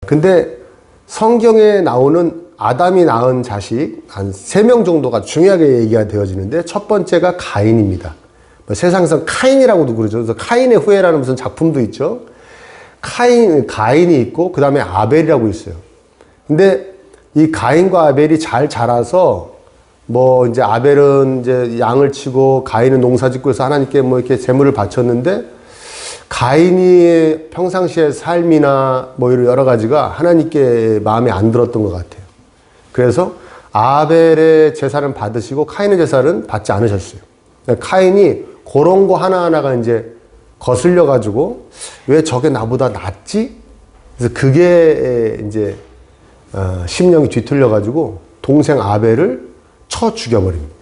근데 성경에 나오는 아담이 낳은 자식 한 3명 정도가 중요하게 얘기가 되어지는데 첫 번째가 가인입니다. 세상에서 카인이라고도 그러죠. 그래서 카인의 후예라는 무슨 작품도 있죠. 가인이 있고 그 다음에 아벨이라고 있어요. 근데 이 가인과 아벨이 잘 자라서 뭐 이제 아벨은 이제 양을 치고 가인은 농사 짓고 해서 하나님께 뭐 이렇게 제물을 바쳤는데 가인이 평상시의 삶이나 뭐 여러 가지가 하나님께 마음에 안 들었던 것 같아요. 그래서 아벨의 제사를 받으시고 카인의 제사는 받지 않으셨어요. 카인이 그런 거 하나하나가 이제 거슬려 가지고 왜 저게 나보다 낫지? 그래서 그게 이제 심령이 뒤틀려 가지고 동생 아벨을 쳐 죽여버립니다.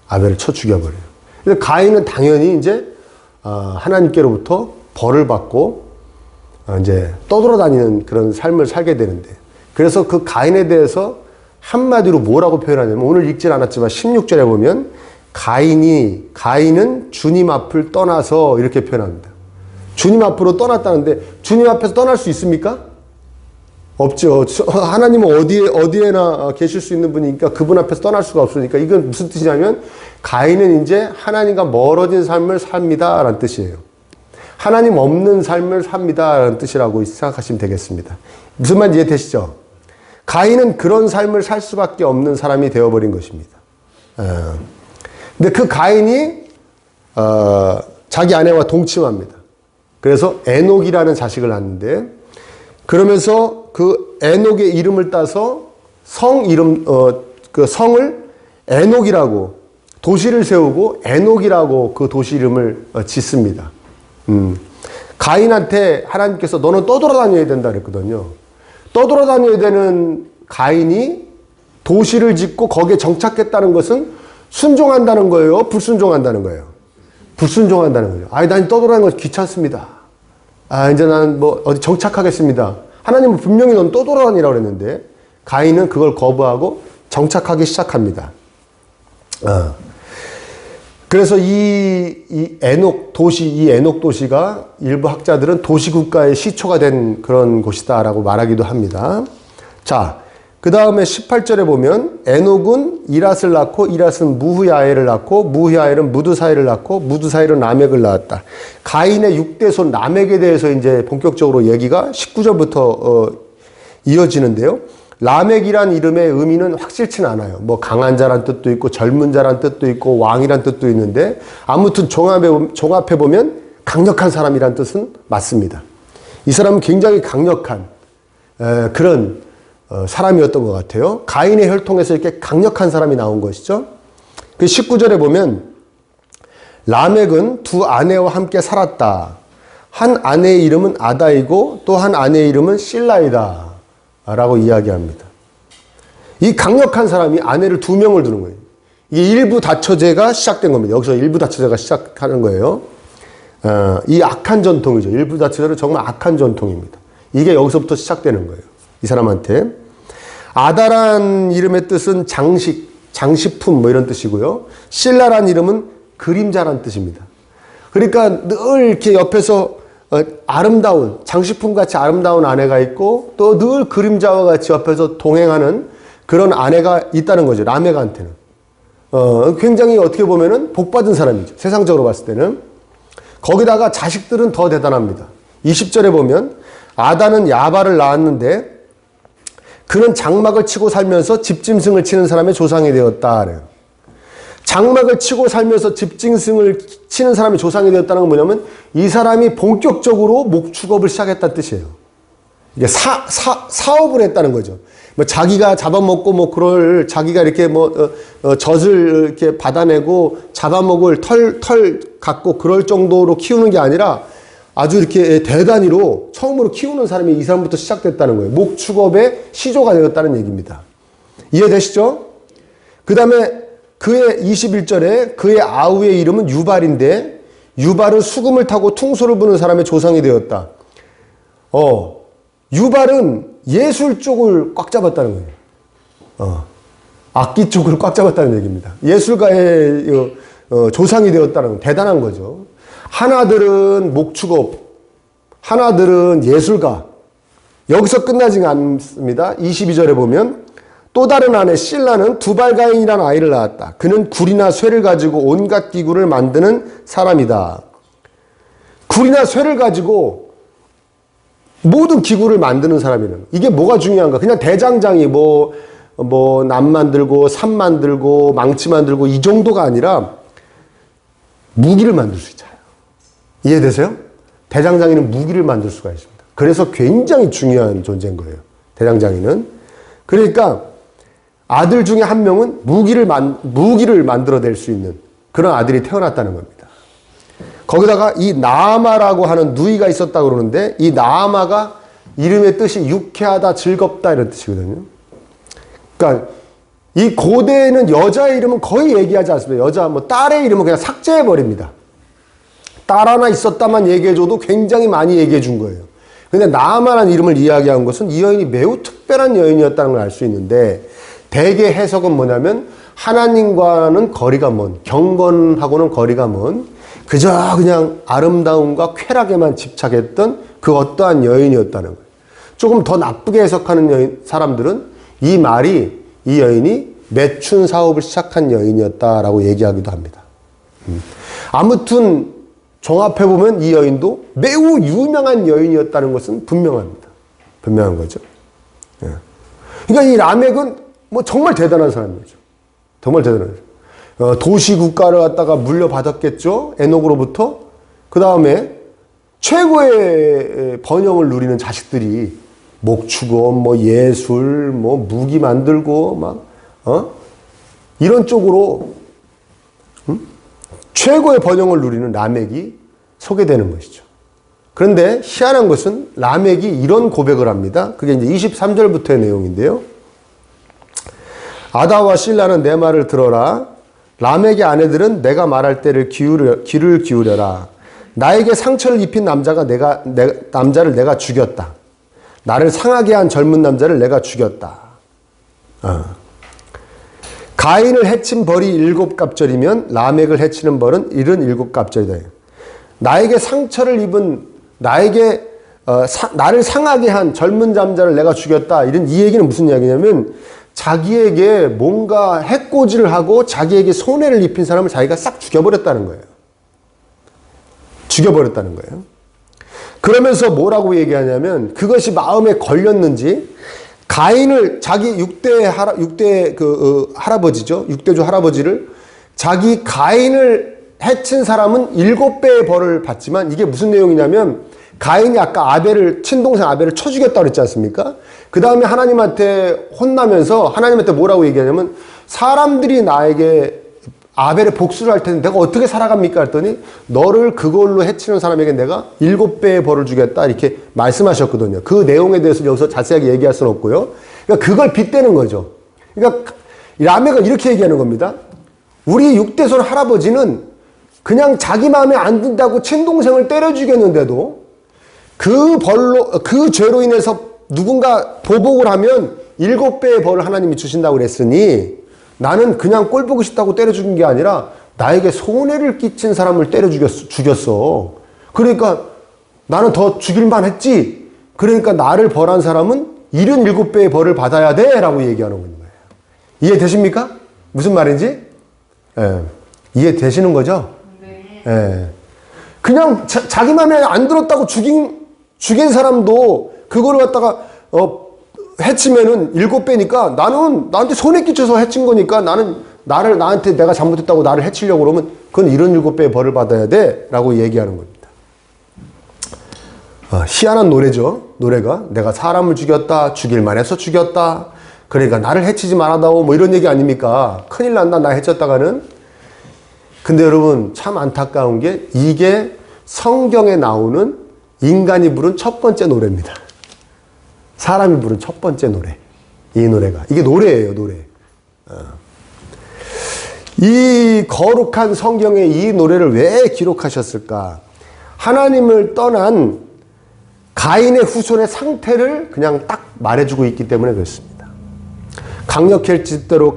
아벨을 쳐 죽여버려요. 그래서 가인은 당연히 이제 하나님께로부터 벌을 받고 이제 떠돌아다니는 그런 삶을 살게 되는데, 그래서 그 가인에 대해서 한마디로 뭐라고 표현하냐면 오늘 읽진 않았지만 16절에 보면 가인은 주님 앞을 떠나서 이렇게 표현합니다. 주님 앞으로 떠났다는데 주님 앞에서 떠날 수 있습니까? 없죠. 하나님은 어디에나 계실 수 있는 분이니까 그분 앞에서 떠날 수가 없으니까, 이건 무슨 뜻이냐면 가인은 이제 하나님과 멀어진 삶을 삽니다 라는 뜻이에요. 하나님 없는 삶을 삽니다 라는 뜻이라고 생각하시면 되겠습니다. 무슨 말인지 이해되시죠? 가인은 그런 삶을 살 수밖에 없는 사람이 되어버린 것입니다. 근데 그 가인이 자기 아내와 동침합니다. 그래서 에녹이라는 자식을 낳는데, 그러면서 그 에녹의 이름을 따서 그 성을 에녹이라고, 도시를 세우고 에녹이라고 그 도시 이름을 짓습니다. 가인한테 하나님께서 너는 떠돌아다녀야 된다 그랬거든요. 떠돌아다녀야 되는 가인이 도시를 짓고 거기에 정착했다는 것은 순종한다는 거예요? 불순종한다는 거예요? 불순종한다는 거예요. 난 떠돌아다니는 거 귀찮습니다. 이제 난 뭐 어디 정착하겠습니다. 하나님은 분명히 넌 떠돌아다니라고 그랬는데 가인은 그걸 거부하고 정착하기 시작합니다. 그래서 이 에녹 도시가 일부 학자들은 도시국가의 시초가 된 그런 곳이다라고 말하기도 합니다. 자, 그 다음에 18절에 보면 에녹은 이랏을 낳고 이랏은 무후야엘을 낳고 무후야엘은 무드사일을 낳고 무드사일은 라멕을 낳았다. 가인의 6대 손 라멕에 대해서 이제 본격적으로 얘기가 19절부터 이어지는데요. 라멕이란 이름의 의미는 확실치는 않아요. 뭐 강한 자란 뜻도 있고 젊은 자란 뜻도 있고 왕이란 뜻도 있는데, 아무튼 종합해 보면 강력한 사람이란 뜻은 맞습니다. 이 사람은 굉장히 강력한 그런 사람이었던 것 같아요. 가인의 혈통에서 이렇게 강력한 사람이 나온 것이죠. 그 19절에 보면 라멕은 두 아내와 함께 살았다. 한 아내의 이름은 아다이고 또 한 아내의 이름은 실라이다 라고 이야기합니다. 이 강력한 사람이 아내를 2명을 두는 거예요. 이게 일부 다처제가 시작된 겁니다. 여기서 일부 다처제가 시작하는 거예요. 이 악한 전통이죠. 일부 다처제는 정말 악한 전통입니다. 이게 여기서부터 시작되는 거예요. 이 사람한테. 아다란 이름의 뜻은 장식품 뭐 이런 뜻이고요. 실라란 이름은 그림자란 뜻입니다. 그러니까 늘 이렇게 옆에서 아름다운, 장식품같이 아름다운 아내가 있고 또 늘 그림자와 같이 옆에서 동행하는 그런 아내가 있다는 거죠. 라멕한테는. 굉장히 어떻게 보면은 복받은 사람이죠. 세상적으로 봤을 때는. 거기다가 자식들은 더 대단합니다. 20절에 보면 아다는 야발을 낳았는데 그는 장막을 치고 살면서 집짐승을 치는 사람의 조상이 되었다. 장막을 치고 살면서 집짐승을 치는 사람의 조상이 되었다는 건 뭐냐면 이 사람이 본격적으로 목축업을 시작했다는 뜻이에요. 이게 사업을 했다는 거죠. 뭐 자기가 잡아먹고 뭐 그럴 자기가 이렇게 젖을 이렇게 받아내고 잡아먹을 털 갖고 그럴 정도로 키우는 게 아니라 아주 이렇게 대단위로 처음으로 키우는 사람이 이 사람부터 시작됐다는 거예요. 목축업의 시조가 되었다는 얘기입니다. 이해되시죠? 그 다음에 그의 21절에 그의 아우의 이름은 유발인데 유발은 수금을 타고 퉁소를 부는 사람의 조상이 되었다. 유발은 예술 쪽을 꽉 잡았다는 거예요. 악기 쪽을 꽉 잡았다는 얘기입니다. 예술가의 조상이 되었다는 건 대단한 거죠. 하나들은 목축업, 하나들은 예술가, 여기서 끝나지 않습니다. 22절에 보면 또 다른 아내 실라는 두발가인이라는 아이를 낳았다. 그는 굴이나 쇠를 가지고 온갖 기구를 만드는 사람이다. 굴이나 쇠를 가지고 모든 기구를 만드는 사람이는 이게 뭐가 중요한가? 그냥 대장장이 남 만들고 산 만들고 망치 만들고 이 정도가 아니라 무기를 만들 수 있잖아요. 이해되세요? 대장장이는 무기를 만들 수가 있습니다. 그래서 굉장히 중요한 존재인 거예요. 대장장이는. 그러니까 아들 중에 한 명은 무기를 만들어낼 수 있는 그런 아들이 태어났다는 겁니다. 거기다가 이 나아마라고 하는 누이가 있었다고 그러는데 이 나아마가 이름의 뜻이 유쾌하다, 즐겁다 이런 뜻이거든요. 그러니까 이 고대에는 여자의 이름은 거의 얘기하지 않습니다. 여자 딸의 이름은 그냥 삭제해버립니다. 딸 하나 있었다만 얘기해줘도 굉장히 많이 얘기해 준 거예요. 근데 나아마라는 이름을 이야기한 것은 이 여인이 매우 특별한 여인이었다는 걸 알 수 있는데 대개 해석은 뭐냐면 하나님과는 거리가 먼, 경건하고는 거리가 먼 그저 그냥 아름다움과 쾌락에만 집착했던 그 어떠한 여인이었다는 거예요. 조금 더 나쁘게 해석하는 사람들은 이 말이 이 여인이 매춘 사업을 시작한 여인이었다라고 얘기하기도 합니다. 아무튼 종합해보면 이 여인도 매우 유명한 여인이었다는 것은 분명합니다. 분명한 거죠. 그러니까 이 라멕은 정말 대단한 사람이죠. 정말 대단한 사람. 도시 국가를 갖다가 물려받았겠죠. 에녹으로부터. 그 다음에 최고의 번영을 누리는 자식들이 목축업, 예술, 무기 만들고 이런 쪽으로 최고의 번영을 누리는 라멕이 소개되는 것이죠. 그런데 희한한 것은 라멕이 이런 고백을 합니다. 그게 이제 23절부터의 내용인데요. 아다와 실라는 내 말을 들어라. 라멕의 아내들은 내가 말할 때를 귀를 기울여라. 나에게 상처를 입힌 남자를 내가 죽였다. 나를 상하게 한 젊은 남자를 내가 죽였다. 가인을 해친 벌이 7갑절이면 라멕을 해치는 벌은 77갑절이다. 나에게 상처를 입은 나를 상하게 한 젊은 남자를 내가 죽였다. 이 얘기는 무슨 이야기냐면 자기에게 뭔가 해코지를 하고 자기에게 손해를 입힌 사람을 자기가 싹 죽여버렸다는 거예요. 죽여버렸다는 거예요. 그러면서 뭐라고 얘기하냐면 그것이 마음에 걸렸는지 가인을 자기 6대 할아버지죠. 6대조 할아버지를 자기 가인을 해친 사람은 7배의 벌을 받지만 이게 무슨 내용이냐면 가인이 아까 친동생 아벨을 쳐 죽였다고 그랬지 않습니까? 그 다음에 하나님한테 혼나면서 하나님한테 뭐라고 얘기하냐면 사람들이 나에게 아벨의 복수를 할 텐데 내가 어떻게 살아갑니까? 했더니 너를 그걸로 해치는 사람에게 내가 7배의 벌을 주겠다 이렇게 말씀하셨거든요. 그 내용에 대해서 여기서 자세하게 얘기할 수는 없고요. 그러니까 그걸 빗대는 거죠. 그러니까 라멕은 이렇게 얘기하는 겁니다. 우리 6대손 할아버지는 그냥 자기 마음에 안 든다고 친동생을 때려 죽였는데도 그 죄로 인해서 누군가 보복을 하면 7배의 벌을 하나님이 주신다고 그랬으니 나는 그냥 꼴 보고 싶다고 때려 죽인 게 아니라 나에게 손해를 끼친 사람을 때려 죽였어. 그러니까 나는 더 죽일만 했지. 그러니까 나를 벌한 사람은 77배의 벌을 받아야 돼 라고 얘기하는 거예요. 이해되십니까? 무슨 말인지? 이해되시는 거죠? 네. 그냥 자기 맘에 안 들었다고 죽인 사람도 그거를 갖다가 해치면은 7배니까 나는 나한테 손해 끼쳐서 해친 거니까 나한테 내가 잘못했다고 나를 해치려고 그러면 그건 77배의 벌을 받아야 돼 라고 얘기하는 겁니다. 희한한 노래죠. 노래가 내가 사람을 죽였다, 죽일만 해서 죽였다, 그러니까 나를 해치지 말아다오 이런 얘기 아닙니까? 큰일 난다 나 해쳤다가는. 근데 여러분 참 안타까운 게 이게 성경에 나오는 인간이 부른 첫 번째 노래입니다. 사람이 부른 첫 번째 노래. 이 노래가. 이게 노래예요, 노래. 이 거룩한 성경에 이 노래를 왜 기록하셨을까? 하나님을 떠난 가인의 후손의 상태를 그냥 딱 말해주고 있기 때문에 그렇습니다. 강력해질 대로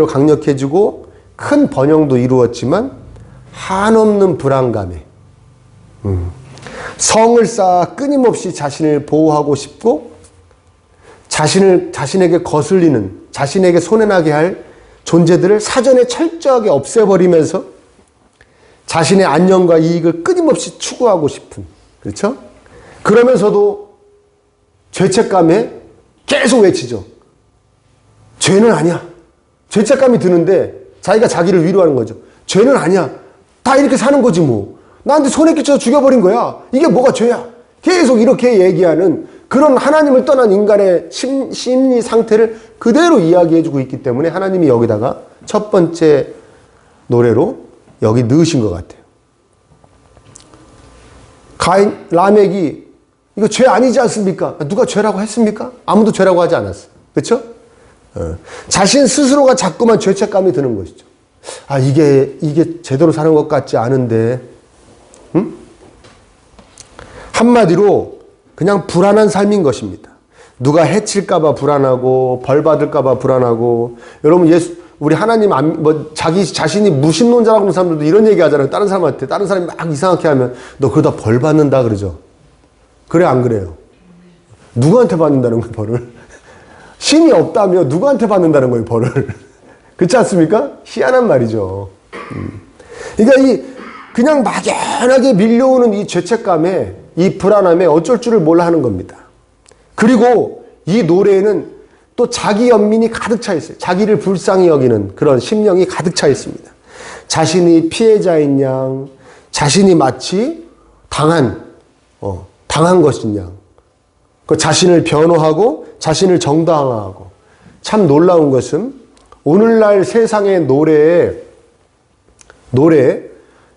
강력해지고 큰 번영도 이루었지만 한없는 불안감에 성을 쌓아 끊임없이 자신을 보호하고 싶고 자신에게 거슬리는, 자신에게 손해나게 할 존재들을 사전에 철저하게 없애버리면서 자신의 안녕과 이익을 끊임없이 추구하고 싶은, 그렇죠? 그러면서도 죄책감에 계속 외치죠. 죄는 아니야. 죄책감이 드는데 자기가 자기를 위로하는 거죠. 죄는 아니야. 다 이렇게 사는 거지 뭐. 나한테 손에 끼쳐서 죽여버린 거야. 이게 뭐가 죄야. 계속 이렇게 얘기하는 그런 하나님을 떠난 인간의 심리 상태를 그대로 이야기해주고 있기 때문에 하나님이 여기다가 첫 번째 노래로 여기 넣으신 것 같아요. 라멕이 이거 죄 아니지 않습니까? 누가 죄라고 했습니까? 아무도 죄라고 하지 않았어요. 그렇죠? 자신 스스로가 자꾸만 죄책감이 드는 것이죠. 아, 이게 제대로 사는 것 같지 않은데, 응? 한마디로 그냥 불안한 삶인 것입니다. 누가 해칠까봐 불안하고, 벌 받을까봐 불안하고, 여러분, 우리 하나님, 자기 자신이 무신론자라고 하는 사람들도 이런 얘기 하잖아요. 다른 사람한테. 다른 사람이 막 이상하게 하면, 너 그러다 벌 받는다, 그러죠. 그래, 안 그래요? 누구한테 받는다는 거예요, 벌을? 신이 없다며 누구한테 받는다는 거예요, 벌을. 그렇지 않습니까? 희한한 말이죠. 그러니까 그냥 막연하게 밀려오는 이 죄책감에, 이 불안함에 어쩔 줄을 몰라 하는 겁니다. 그리고 이 노래에는 또 자기 연민이 가득 차 있어요. 자기를 불쌍히 여기는 그런 심령이 가득 차 있습니다. 자신이 피해자인 양, 자신이 마치 당한 것인 양. 그 자신을 변호하고 자신을 정당화하고. 참 놀라운 것은 오늘날 세상의 노래의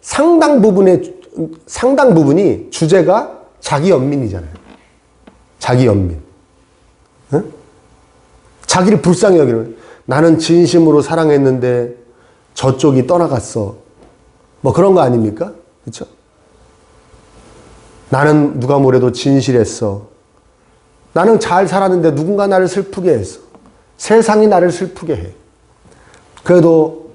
상당 부분이 주제가 자기 연민이잖아요. 자기 연민. 응? 자기를 불쌍히 여기는, 나는 진심으로 사랑했는데 저쪽이 떠나갔어. 뭐 그런 거 아닙니까? 그렇죠? 나는 누가 뭐래도 진실했어. 나는 잘 살았는데 누군가 나를 슬프게 했어. 세상이 나를 슬프게 해. 그래도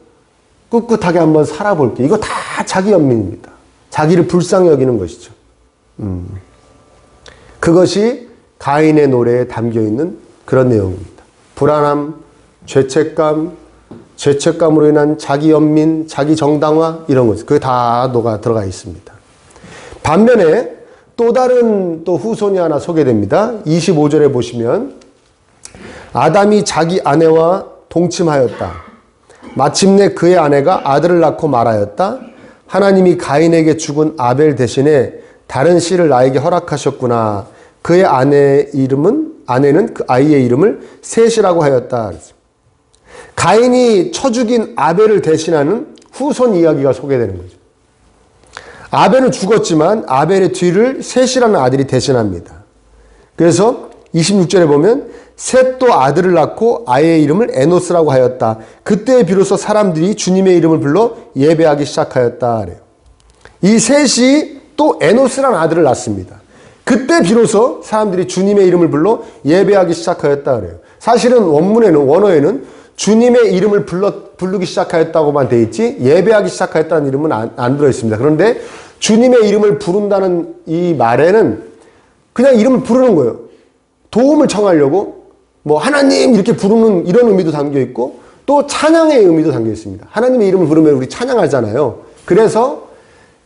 꿋꿋하게 한번 살아볼게. 이거 다 자기 연민입니다. 자기를 불쌍히 여기는 것이죠. 그것이 가인의 노래에 담겨있는 그런 내용입니다. 불안함, 죄책감으로 인한 자기 연민, 자기 정당화, 이런 것. 그게 다 들어가 있습니다. 반면에 또 다른 후손이 하나 소개됩니다. 25절에 보시면 아담이 자기 아내와 동침하였다. 마침내 그의 아내가 아들을 낳고 말하였다. 하나님이 가인에게 죽은 아벨 대신에 다른 씨를 나에게 허락하셨구나. 그의 아내는 그 아이의 이름을 셋이라고 하였다. 가인이 쳐 죽인 아벨을 대신하는 후손 이야기가 소개되는 거죠. 아벨은 죽었지만 아벨의 뒤를 셋이라는 아들이 대신합니다. 그래서 26절에 보면 셋도 아들을 낳고 아이의 이름을 에노스라고 하였다. 그때 비로소 사람들이 주님의 이름을 불러 예배하기 시작하였다. 그래요. 이 셋이 또 에노스라는 아들을 낳습니다. 그때 비로소 사람들이 주님의 이름을 불러 예배하기 시작하였다. 그래요. 사실은 원어에는 주님의 이름을 부르기 시작하였다고만 돼 있지 예배하기 시작하였다는 이름은 안 들어있습니다. 그런데 주님의 이름을 부른다는 이 말에는 그냥 이름을 부르는 거예요. 도움을 청하려고 하나님 이렇게 부르는 이런 의미도 담겨 있고 또 찬양의 의미도 담겨 있습니다. 하나님의 이름을 부르면 우리 찬양하잖아요. 그래서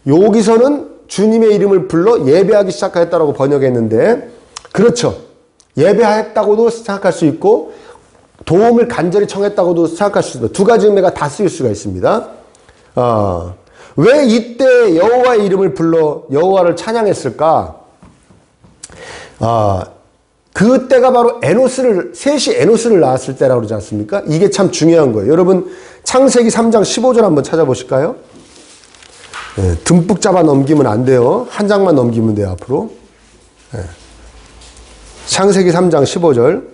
여기서는 주님의 이름을 불러 예배하기 시작하였다라고 번역했는데 그렇죠. 예배하였다고도 생각할 수 있고 도움을 간절히 청했다고도 생각할 수 있습니다. 두 가지 의미가 다 쓰일 수가 있습니다. 왜 이때 여호와의 이름을 불러 여호와를 찬양했을까? 그때가 바로 셋이 에노스를 낳았을 때라고 그러지 않습니까? 이게 참 중요한 거예요. 여러분 창세기 3장 15절 한번 찾아보실까요? 네, 듬뿍 잡아 넘기면 안 돼요. 한 장만 넘기면 돼요, 앞으로. 네. 창세기 3장 15절.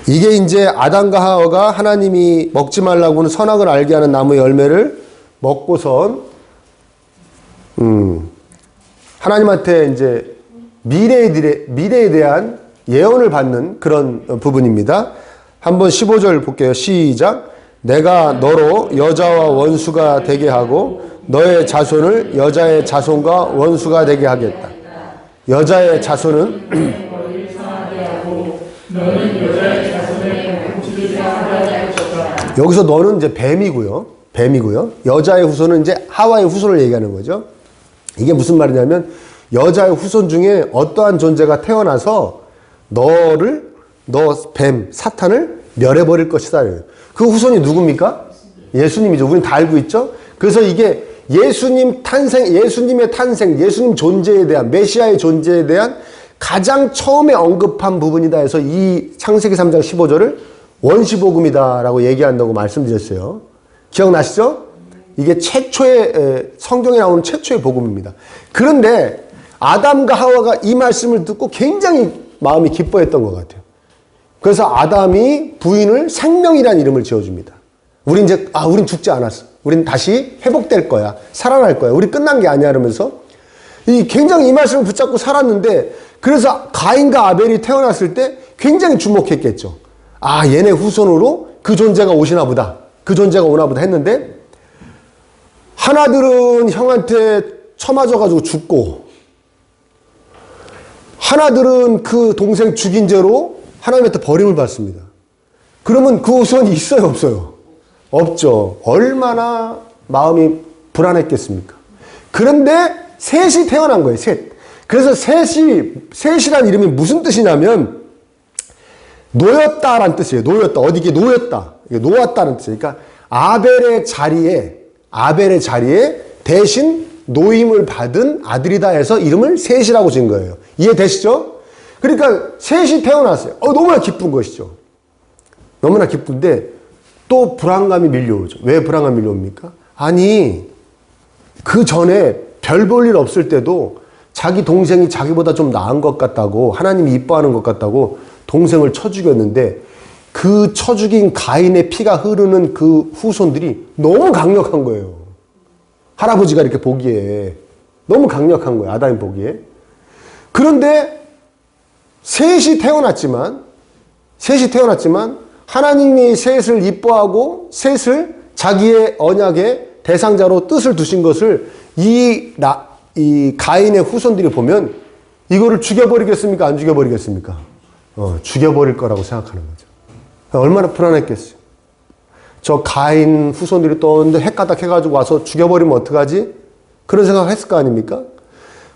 이게 이제 아담과 하와가 하나님이 먹지 말라고는 선악을 알게 하는 나무 열매를 먹고선 하나님한테 이제 미래에 대한 예언을 받는 그런 부분입니다. 한번 15절 볼게요. 시작. 내가 너로 여자와 원수가 되게 하고 너의 자손을 여자의 자손과 원수가 되게 하겠다. 여자의 자손은 너는 여자의 자손의 후손이라 하지 것이라. 여기서 너는 이제 뱀이고요. 뱀이고요. 여자의 후손은 이제 하와의 후손을 얘기하는 거죠. 이게 무슨 말이냐면 여자의 후손 중에 어떠한 존재가 태어나서 너 뱀, 사탄을 멸해버릴 것이다. 그 후손이 누굽니까? 예수님이죠. 우리는 다 알고 있죠. 그래서 이게 예수님의 탄생, 예수님 존재에 대한, 메시아의 존재에 대한 가장 처음에 언급한 부분이다 해서 이 창세기 3장 15절을 원시복음이다라고 얘기한다고 말씀드렸어요. 기억나시죠? 이게 최초의, 성경에 나오는 최초의 복음입니다. 그런데 아담과 하와가 이 말씀을 듣고 굉장히 마음이 기뻐했던 것 같아요. 그래서 아담이 부인을 생명이라는 이름을 지어줍니다. 우린 죽지 않았어. 우린 다시 회복될 거야. 살아날 거야. 우리 끝난 게 아니야. 이러면서 굉장히 이 말씀을 붙잡고 살았는데, 그래서 가인과 아벨이 태어났을 때 굉장히 주목했겠죠. 아, 얘네 후손으로 그 존재가 오시나 보다. 그 존재가 오나 보다 했는데, 하나들은 형한테 처맞아가지고 죽고, 하나들은 그 동생 죽인 죄로 하나님한테 버림을 받습니다. 그러면 그 후손이 있어요, 없어요? 없죠. 얼마나 마음이 불안했겠습니까? 그런데 셋이 태어난 거예요, 셋. 그래서 셋이라는 이름이 무슨 뜻이냐면, 놓였다라는 뜻이에요. 놓였다. 어디 이게 놓였다. 이게 놓았다는 뜻이에요. 그러니까 아벨의 자리에 대신 노임을 받은 아들이다 해서 이름을 셋이라고 지은 거예요. 이해되시죠? 그러니까 셋이 태어났어요. 너무나 기쁜 것이죠. 너무나 기쁜데 또 불안감이 밀려오죠. 왜 불안감이 밀려옵니까? 아니, 그 전에 별 볼 일 없을 때도 자기 동생이 자기보다 좀 나은 것 같다고, 하나님이 이뻐하는 것 같다고 동생을 쳐 죽였는데, 그 쳐 죽인 가인의 피가 흐르는 그 후손들이 너무 강력한 거예요. 할아버지가 이렇게 보기에 너무 강력한 거예요. 아담이 보기에. 그런데 셋이 태어났지만 하나님이 셋을 이뻐하고 셋을 자기의 언약의 대상자로 뜻을 두신 것을 이 가인의 후손들이 보면 이거를 죽여버리겠습니까? 안 죽여버리겠습니까? 죽여버릴 거라고 생각하는 거죠. 얼마나 불안했겠어요. 저 가인 후손들이 또 헷가닥 해가지고 와서 죽여버리면 어떡하지? 그런 생각을 했을 거 아닙니까?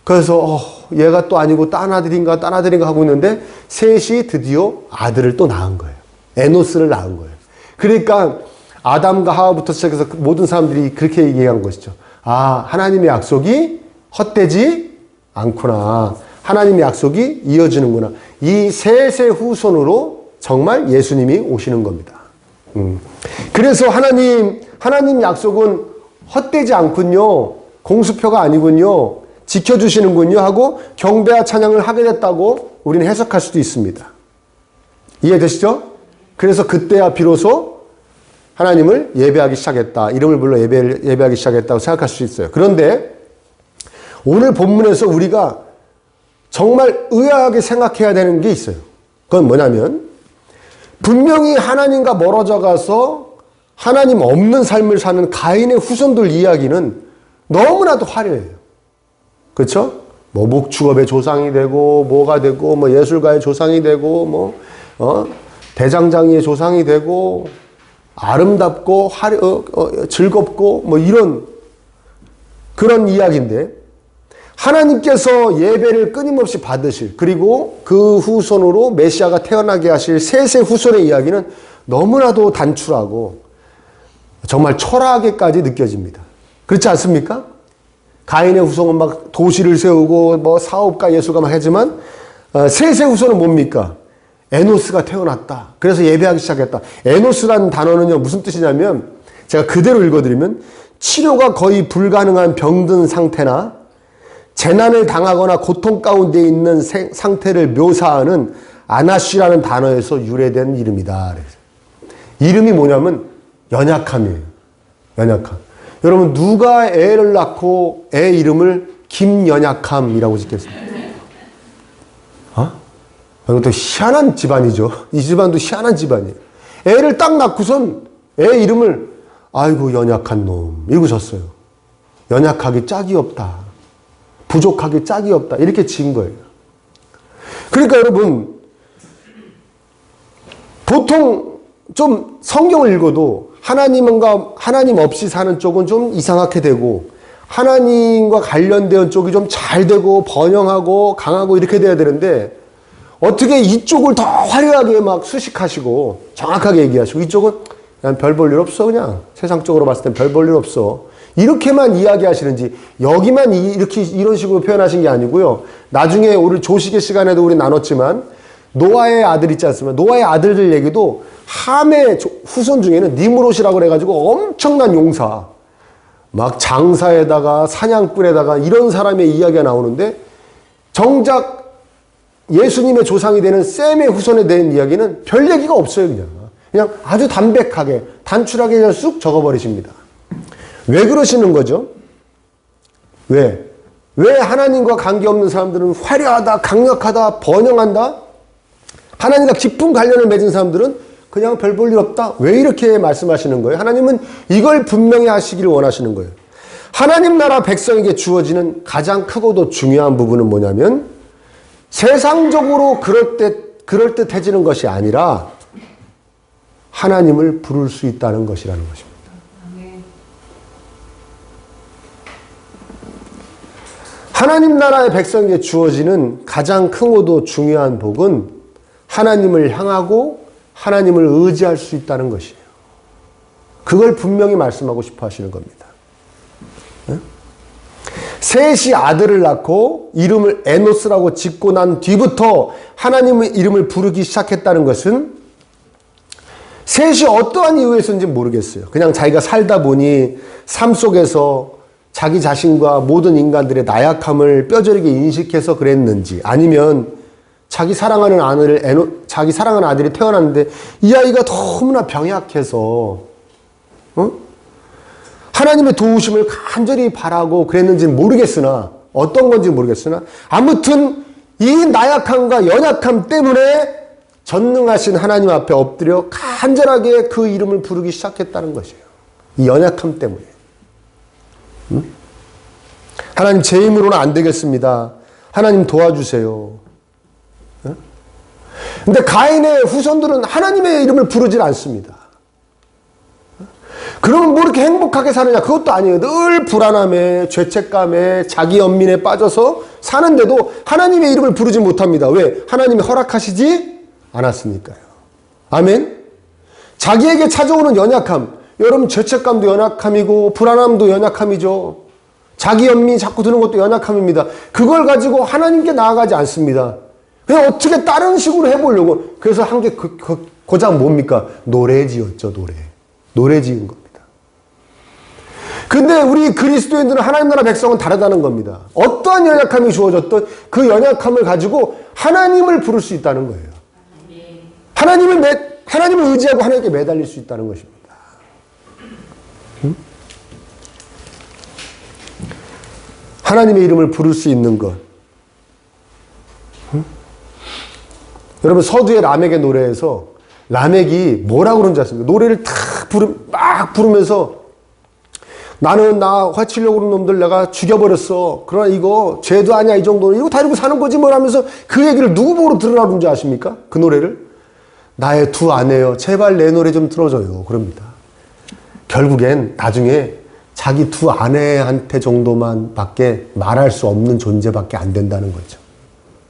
그래서 얘가 또 아니고 딴 아들인가 하고 있는데 셋이 드디어 아들을 또 낳은 거예요. 에노스를 낳은 거예요. 그러니까 아담과 하와부터 시작해서 모든 사람들이 그렇게 얘기한 것이죠. 아, 하나님의 약속이 헛되지 않구나. 하나님의 약속이 이어지는구나. 이 셋의 후손으로 정말 예수님이 오시는 겁니다. 그래서 하나님 약속은 헛되지 않군요. 공수표가 아니군요. 지켜주시는군요 하고 경배와 찬양을 하게 됐다고 우리는 해석할 수도 있습니다. 이해되시죠? 그래서 그때야 비로소 하나님을 예배하기 시작했다. 이름을 불러 예배하기 시작했다고 생각할 수 있어요. 그런데 오늘 본문에서 우리가 정말 의아하게 생각해야 되는 게 있어요. 그건 뭐냐면 분명히 하나님과 멀어져 가서 하나님 없는 삶을 사는 가인의 후손들 이야기는 너무나도 화려해요. 그렇죠? 뭐 목축업의 조상이 되고 뭐가 되고 뭐 예술가의 조상이 되고 대장장이의 조상이 되고 아름답고 즐겁고 뭐 이런 그런 이야기인데 하나님께서 예배를 끊임없이 받으실 그리고 그 후손으로 메시아가 태어나게 하실 셋의 후손의 이야기는 너무나도 단출하고 정말 초라하게까지 느껴집니다. 그렇지 않습니까? 가인의 후손은 막 도시를 세우고 뭐 사업가 예술가 막 하지만 셋의 후손은 뭡니까? 에노스가 태어났다. 그래서 예배하기 시작했다. 에노스라는 단어는요 무슨 뜻이냐면 제가 그대로 읽어드리면 치료가 거의 불가능한 병든 상태나 재난을 당하거나 고통 가운데 있는 상태를 묘사하는 아나쉬라는 단어에서 유래된 이름이다. 이름이 뭐냐면 연약함이에요. 연약함. 여러분 누가 애를 낳고 애 이름을 김연약함이라고 짓겠습니까? 이것도 희한한 집안이죠. 이 집안도 희한한 집안이에요. 애를 딱 낳고선 애 이름을 아이고 연약한 놈 이러고 졌어요. 연약하기 짝이 없다. 부족하기 짝이 없다. 이렇게 지은 거예요. 그러니까 여러분 보통 좀 성경을 읽어도 하나님 없이 사는 쪽은 좀 이상하게 되고 하나님과 관련된 쪽이 좀 잘 되고 번영하고 강하고 이렇게 돼야 되는데 어떻게 이쪽을 더 화려하게 막 수식하시고 정확하게 얘기하시고 이쪽은 그냥 별 볼 일 없어 그냥 세상적으로 봤을 땐 별 볼 일 없어 이렇게만 이야기하시는지 여기만 이렇게 이런 식으로 표현하신 게 아니고요. 나중에 우리 조식의 시간에도 우리 나눴지만 노아의 아들 있지 않습니까? 노아의 아들들 얘기도 함의 후손 중에는 니므롯이라고 그래가지고 엄청난 용사 막 장사에다가 사냥꾼에다가 이런 사람의 이야기가 나오는데 정작 예수님의 조상이 되는 셈의 후손에 대한 이야기는 별 얘기가 없어요. 그냥 아주 담백하게 단출하게 그냥 쑥 적어버리십니다. 왜 그러시는 거죠? 왜 하나님과 관계없는 사람들은 화려하다 강력하다 번영한다 하나님과 깊은 관련을 맺은 사람들은 그냥 별 볼 일 없다. 왜 이렇게 말씀하시는 거예요? 하나님은 이걸 분명히 하시기를 원하시는 거예요. 하나님 나라 백성에게 주어지는 가장 크고도 중요한 부분은 뭐냐면 세상적으로 그럴듯해지는 것이 아니라 하나님을 부를 수 있다는 것이라는 것입니다. 하나님 나라의 백성에게 주어지는 가장 크고도 중요한 복은 하나님을 향하고 하나님을 의지할 수 있다는 것이에요. 그걸 분명히 말씀하고 싶어 하시는 겁니다. 셋이 아들을 낳고 이름을 에노스라고 짓고 난 뒤부터 하나님의 이름을 부르기 시작했다는 것은 셋이 어떠한 이유에서인지 모르겠어요. 그냥 자기가 살다 보니 삶 속에서 자기 자신과 모든 인간들의 나약함을 뼈저리게 인식해서 그랬는지 아니면 자기 사랑하는 아들이 태어났는데 이 아이가 너무나 병약해서 하나님의 도우심을 간절히 바라고 그랬는지는 모르겠으나 어떤 건지 모르겠으나 아무튼 이 나약함과 연약함 때문에 전능하신 하나님 앞에 엎드려 간절하게 그 이름을 부르기 시작했다는 것이에요. 이 연약함 때문에. 하나님 제 힘으로는 안 되겠습니다. 하나님 도와주세요. 근데 가인의 후손들은 하나님의 이름을 부르질 않습니다. 그러면 뭐 이렇게 행복하게 사느냐? 그것도 아니에요. 늘 불안함에, 죄책감에, 자기 연민에 빠져서 사는데도 하나님의 이름을 부르지 못합니다. 왜? 하나님이 허락하시지 않았으니까요. 아멘? 자기에게 찾아오는 연약함, 여러분 죄책감도 연약함이고 불안함도 연약함이죠. 자기 연민이 자꾸 드는 것도 연약함입니다. 그걸 가지고 하나님께 나아가지 않습니다. 그냥 어떻게 다른 식으로 해보려고. 그래서 한 게 고작 뭡니까? 노래 지었죠, 노래. 노래 지은 겁니다. 근데 우리 그리스도인들은 하나님 나라 백성은 다르다는 겁니다. 어떠한 연약함이 주어졌던 그 연약함을 가지고 하나님을 부를 수 있다는 거예요. 하나님을 의지하고 하나님께 매달릴 수 있다는 것입니다. 하나님의 이름을 부를 수 있는 것. 여러분 서두에 라멕의 노래에서 라멕이 뭐라고 그런지 아십니까? 노래를 막 부르면서 나는 나 화치려고 그러는 놈들 내가 죽여버렸어. 그러나 이거 죄도 아니야 이 정도는. 이거 다리고 사는 거지 뭐 하면서 그 얘기를 누구 보고 들으라고 그런지 아십니까? 그 노래를. 나의 두 아내여 제발 내 노래 좀 틀어줘요. 그럽니다. 결국엔 나중에 자기 두 아내한테 정도만 밖에 말할 수 없는 존재밖에 안 된다는 거죠.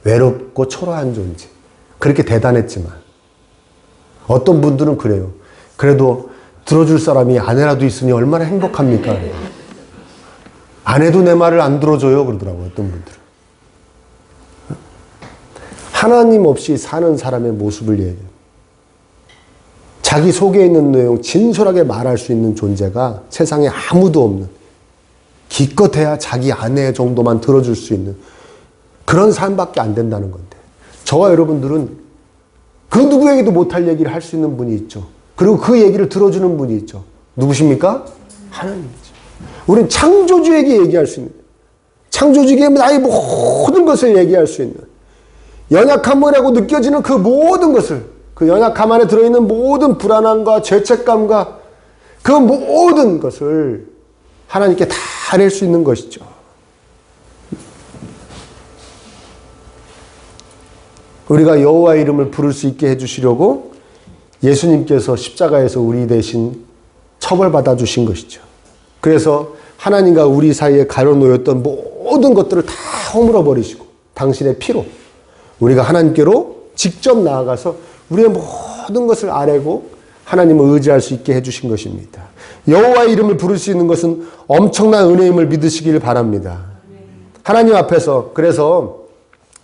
외롭고 초라한 존재. 그렇게 대단했지만 어떤 분들은 그래요. 그래도 들어줄 사람이 아내라도 있으니 얼마나 행복합니까? 아내도 내 말을 안 들어줘요 그러더라고요. 어떤 분들은. 하나님 없이 사는 사람의 모습을 얘기해요. 자기 속에 있는 내용 진솔하게 말할 수 있는 존재가 세상에 아무도 없는, 기껏해야 자기 아내 정도만 들어줄 수 있는 그런 삶밖에 안 된다는 건데, 저와 여러분들은 그 누구에게도 못할 얘기를 할 수 있는 분이 있죠. 그리고 그 얘기를 들어주는 분이 있죠. 누구십니까? 하나님이죠. 우리는 창조주에게 얘기할 수 있는, 창조주에게 나의 모든 것을 얘기할 수 있는, 연약함이라고 느껴지는 그 모든 것을, 그 연약함 안에 들어있는 모든 불안함과 죄책감과 그 모든 것을 하나님께 다 낼 수 있는 것이죠. 우리가 여호와의 이름을 부를 수 있게 해주시려고 예수님께서 십자가에서 우리 대신 처벌받아 주신 것이죠. 그래서 하나님과 우리 사이에 가려놓였던 모든 것들을 다 허물어 버리시고 당신의 피로 우리가 하나님께로 직접 나아가서 우리의 모든 것을 아뢰고 하나님을 의지할 수 있게 해주신 것입니다. 여호와의 이름을 부를 수 있는 것은 엄청난 은혜임을 믿으시길 바랍니다. 하나님 앞에서, 그래서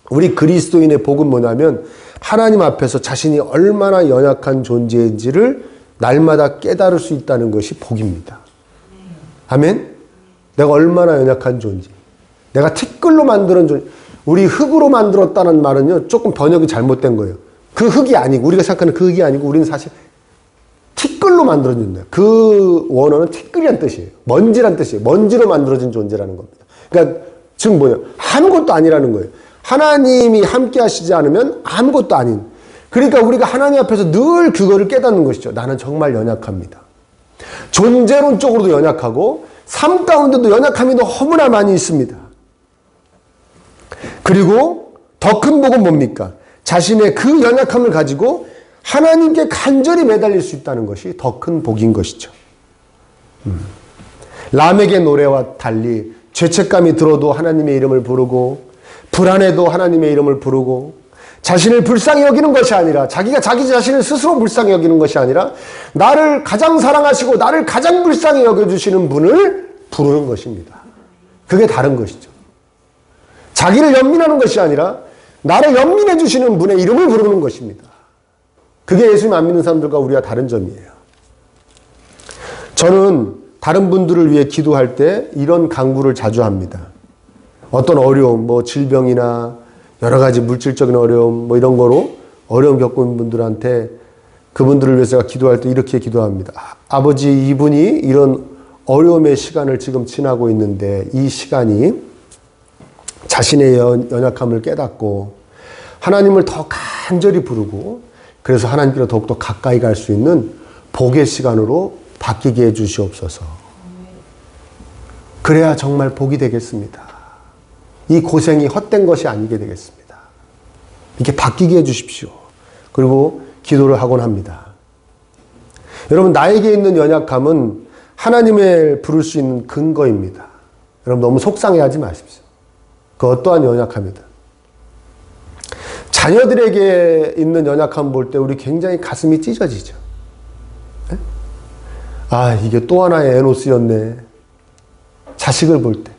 우리 그리스도인의 복은 뭐냐면 하나님 앞에서 자신이 얼마나 연약한 존재인지를 날마다 깨달을 수 있다는 것이 복입니다. 아멘? 내가 얼마나 연약한 존재. 내가 티끌로 만드는 존재. 우리 흙으로 만들었다는 말은요, 조금 번역이 잘못된 거예요. 그 흙이 아니고, 우리가 생각하는 그 흙이 아니고, 우리는 사실 티끌로 만들어진 거예요. 그 원어는 티끌이란 뜻이에요. 먼지란 뜻이에요. 먼지로 만들어진 존재라는 겁니다. 그러니까, 즉 뭐냐? 아무것도 아니라는 거예요. 하나님이 함께 하시지 않으면 아무것도 아닌. 그러니까 우리가 하나님 앞에서 늘 그거를 깨닫는 것이죠. 나는 정말 연약합니다. 존재론적으로도 연약하고, 삶 가운데도 연약함이 너무나 많이 있습니다. 그리고 더 큰 복은 뭡니까? 자신의 그 연약함을 가지고 하나님께 간절히 매달릴 수 있다는 것이 더 큰 복인 것이죠. 람에게 노래와 달리 죄책감이 들어도 하나님의 이름을 부르고 불안해도 하나님의 이름을 부르고 자신을 불쌍히 여기는 것이 아니라 자기가 자기 자신을 스스로 불쌍히 여기는 것이 아니라 나를 가장 사랑하시고 나를 가장 불쌍히 여겨주시는 분을 부르는 것입니다. 그게 다른 것이죠. 자기를 연민하는 것이 아니라 나를 연민해 주시는 분의 이름을 부르는 것입니다. 그게 예수님 안 믿는 사람들과 우리가 다른 점이에요. 저는 다른 분들을 위해 기도할 때 이런 간구를 자주 합니다. 어떤 어려움, 뭐 질병이나 여러 가지 물질적인 어려움, 뭐 이런 거로 어려움 겪은 분들한테 그분들을 위해서 제가 기도할 때 이렇게 기도합니다. 아버지, 이분이 이런 어려움의 시간을 지금 지나고 있는데 이 시간이 자신의 연약함을 깨닫고 하나님을 더 간절히 부르고 그래서 하나님께로 더욱더 가까이 갈 수 있는 복의 시간으로 바뀌게 해 주시옵소서. 그래야 정말 복이 되겠습니다. 이 고생이 헛된 것이 아니게 되겠습니다. 이렇게 바뀌게 해 주십시오. 그리고 기도를 하곤 합니다. 여러분, 나에게 있는 연약함은 하나님을 부를 수 있는 근거입니다. 여러분, 너무 속상해하지 마십시오. 그 어떠한 연약함이든. 자녀들에게 있는 연약함 볼 때 우리 굉장히 가슴이 찢어지죠. 네? 아, 이게 또 하나의 에노스였네. 자식을 볼 때.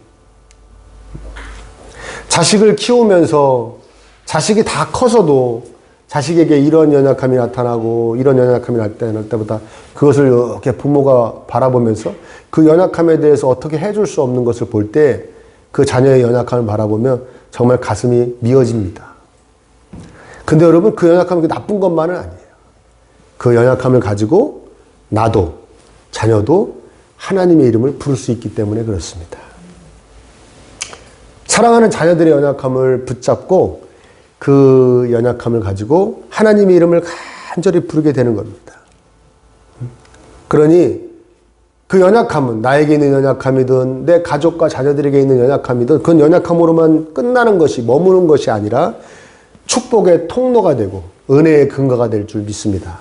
자식을 키우면서 자식이 다 커서도 자식에게 이런 연약함이 나타나고 이런 연약함이 나타날 때보다 그것을 이렇게 부모가 바라보면서 그 연약함에 대해서 어떻게 해줄 수 없는 것을 볼 때 그 자녀의 연약함을 바라보면 정말 가슴이 미어집니다. 근데 여러분, 그 연약함이 나쁜 것만은 아니에요. 그 연약함을 가지고 나도 자녀도 하나님의 이름을 부를 수 있기 때문에 그렇습니다. 사랑하는 자녀들의 연약함을 붙잡고 그 연약함을 가지고 하나님의 이름을 간절히 부르게 되는 겁니다. 그러니 그 연약함은 나에게 있는 연약함이든 내 가족과 자녀들에게 있는 연약함이든 그건 연약함으로만 끝나는 것이 머무는 것이 아니라 축복의 통로가 되고 은혜의 근거가 될 줄 믿습니다.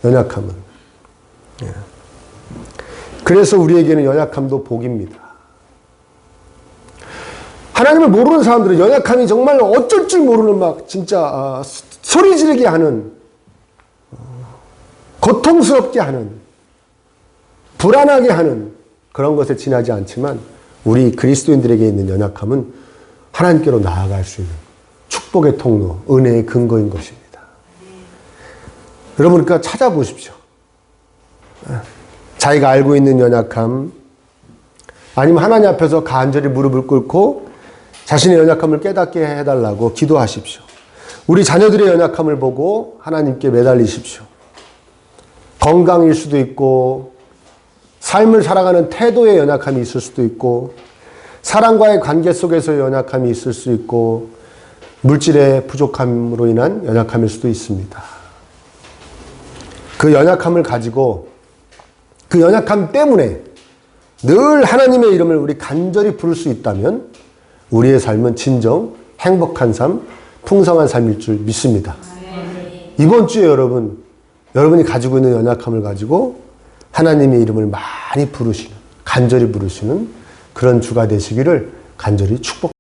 연약함은. 그래서 우리에게는 연약함도 복입니다. 하나님을 모르는 사람들은 연약함이 정말 어쩔 줄 모르는 막 진짜 소리 지르게 하는 고통스럽게 하는 불안하게 하는 그런 것에 지나지 않지만 우리 그리스도인들에게 있는 연약함은 하나님께로 나아갈 수 있는 축복의 통로, 은혜의 근거인 것입니다. 여러분, 그러니까 찾아보십시오. 자기가 알고 있는 연약함, 아니면 하나님 앞에서 간절히 무릎을 꿇고 자신의 연약함을 깨닫게 해달라고 기도하십시오. 우리 자녀들의 연약함을 보고 하나님께 매달리십시오. 건강일 수도 있고 삶을 살아가는 태도의 연약함이 있을 수도 있고 사람과의 관계 속에서의 연약함이 있을 수 있고 물질의 부족함으로 인한 연약함일 수도 있습니다. 그 연약함을 가지고 그 연약함 때문에 늘 하나님의 이름을 우리 간절히 부를 수 있다면 우리의 삶은 진정 행복한 삶, 풍성한 삶일 줄 믿습니다. 이번 주에 여러분 여러분이 가지고 있는 연약함을 가지고 하나님의 이름을 많이 부르시는, 간절히 부르시는 그런 주가 되시기를 간절히 축복합니다.